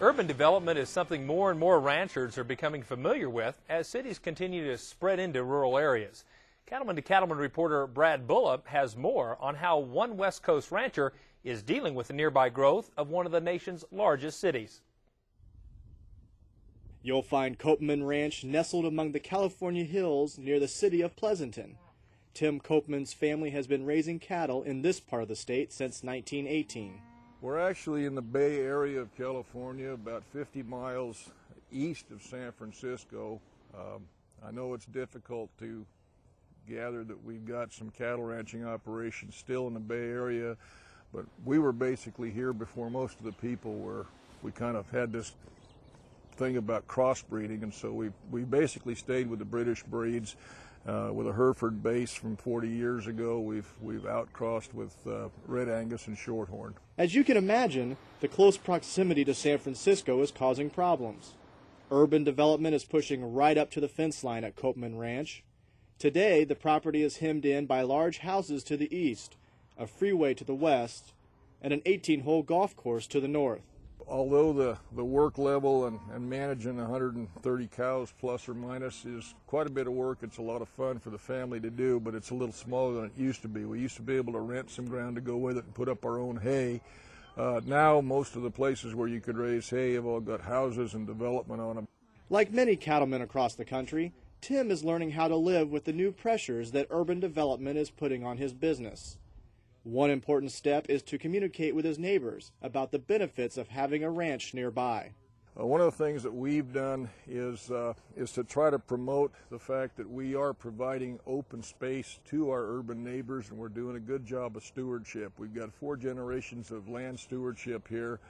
Urban development is something more and more ranchers are becoming familiar with as cities continue to spread into rural areas. Cattleman to Cattleman reporter Brad Bullup has more on how one West Coast rancher is dealing with the nearby growth of one of the nation's largest cities. You'll find Koopman Ranch nestled among the California hills near the city of Pleasanton. Tim Koopman's family has been raising cattle in this part of the state since 1918. We're actually in the Bay Area of California, about 50 miles east of San Francisco. I know it's difficult to gather that we've got some cattle ranching operations still in the Bay Area, but we were basically here before most of the people were. We kind of had this thing about crossbreeding, and so we basically stayed with the British breeds. With a Hereford base from 40 years ago, we've outcrossed with Red Angus and Shorthorn. As you can imagine, the close proximity to San Francisco is causing problems. Urban development is pushing right up to the fence line at Koopman Ranch. Today, the property is hemmed in by large houses to the east, a freeway to the west, and an 18-hole golf course to the north. Although the work level and managing 130 cows plus or minus is quite a bit of work, it's a lot of fun for the family to do, but it's a little smaller than it used to be. We used to be able to rent some ground to go with it and put up our own hay. Now most of the places where you could raise hay have all got houses and development on them. Like many cattlemen across the country, Tim is learning how to live with the new pressures that urban development is putting on his business. One important step is to communicate with his neighbors about the benefits of having a ranch nearby. One of the things that we've done is to try to promote the fact that we are providing open space to our urban neighbors, and we're doing a good job of stewardship. We've got 4 generations of land stewardship here,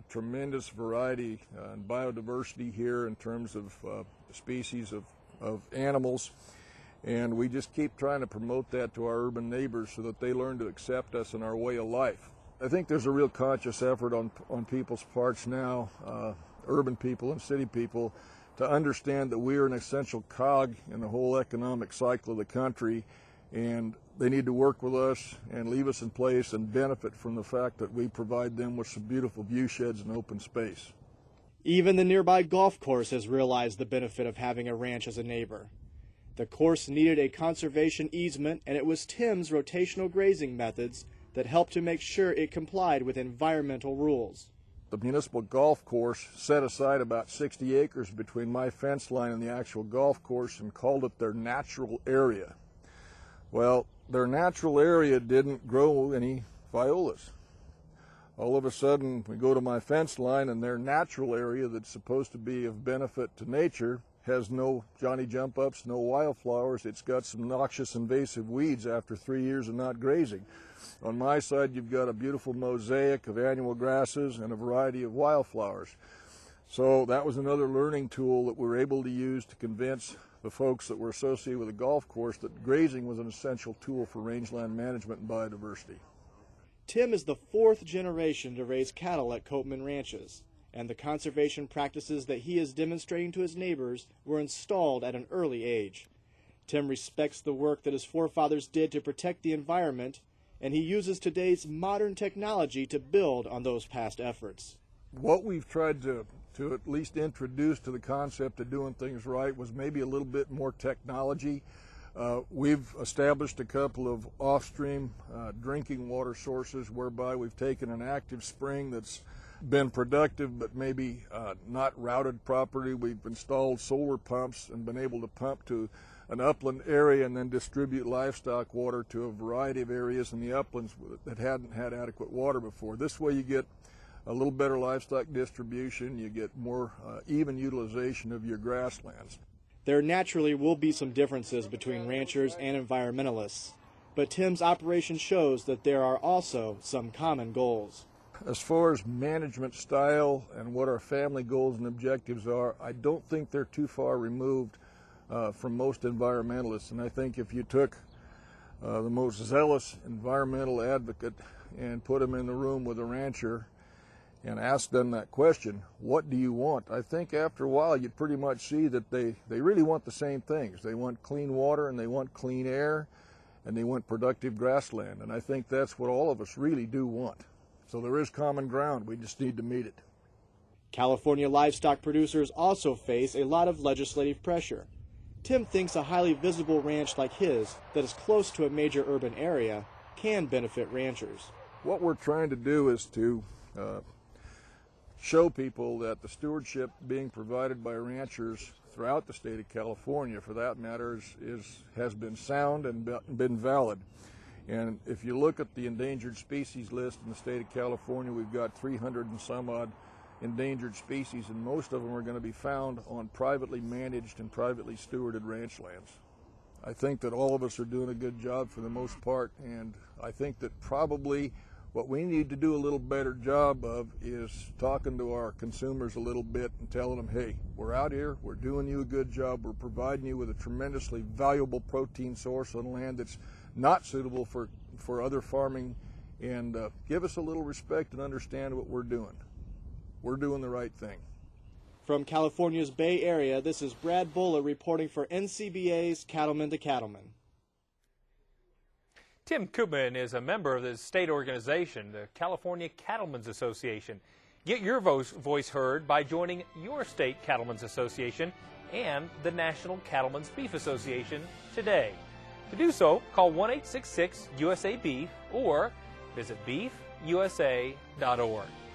tremendous variety and biodiversity here in terms of species of animals. And we just keep trying to promote that to our urban neighbors so that they learn to accept us and our way of life. I think there's a real conscious effort on people's parts now, urban people and city people, to understand that we are an essential cog in the whole economic cycle of the country, and they need to work with us and leave us in place and benefit from the fact that we provide them with some beautiful view sheds and open space. Even the nearby golf course has realized the benefit of having a ranch as a neighbor. The course needed a conservation easement, and it was Tim's rotational grazing methods that helped to make sure it complied with environmental rules. The municipal golf course set aside about 60 acres between my fence line and the actual golf course and called it their natural area. Well, their natural area didn't grow any violas. All of a sudden, we go to my fence line, and their natural area that's supposed to be of benefit to nature has no Johnny jump ups, no wildflowers. It's got some noxious invasive weeds after 3 years of not grazing. On my side, you've got a beautiful mosaic of annual grasses and a variety of wildflowers. So that was another learning tool that we were able to use to convince the folks that were associated with the golf course that grazing was an essential tool for rangeland management and biodiversity. Tim is the 4th generation to raise cattle at Koopman Ranches, and the conservation practices that he is demonstrating to his neighbors were installed at an early age. Tim respects the work that his forefathers did to protect the environment, and he uses today's modern technology to build on those past efforts. What we've tried to at least introduce to the concept of doing things right was maybe a little bit more technology. We've established a couple of off-stream drinking water sources whereby we've taken an active spring that's been productive but maybe not routed properly. We've installed solar pumps and been able to pump to an upland area and then distribute livestock water to a variety of areas in the uplands that hadn't had adequate water before. This way you get a little better livestock distribution, you get more even utilization of your grasslands. There naturally will be some differences between ranchers and environmentalists, but Tim's operation shows that there are also some common goals. As far as management style and what our family goals and objectives are, I don't think they're too far removed from most environmentalists. And I think if you took the most zealous environmental advocate and put him in the room with a rancher and asked them that question, what do you want? I think after a while you'd pretty much see that they really want the same things. They want clean water and they want clean air and they want productive grassland. And I think that's what all of us really do want. So there is common ground. We just need to meet it. California livestock producers also face a lot of legislative pressure. Tim thinks a highly visible ranch like his, that is close to a major urban area, can benefit ranchers. What we're trying to do is to show people that the stewardship being provided by ranchers throughout the state of California, for that matter, has been sound and been valid. And if you look at the endangered species list in the state of California, we've got 300 and some odd endangered species, and most of them are going to be found on privately managed and privately stewarded ranch lands. I think that all of us are doing a good job for the most part, and I think that probably what we need to do a little better job of is talking to our consumers a little bit and telling them, hey, we're out here, we're doing you a good job, we're providing you with a tremendously valuable protein source on land that's not suitable for other farming, and give us a little respect and understand what we're doing. We're doing the right thing. From California's Bay Area, this is Brad Bulla reporting for NCBA's Cattleman to Cattleman. Tim Koopman is a member of the state organization, the California Cattlemen's Association. Get your voice heard by joining your state Cattlemen's Association and the National Cattlemen's Beef Association today. To do so, call 1-866-USA-BEEF or visit beefusa.org.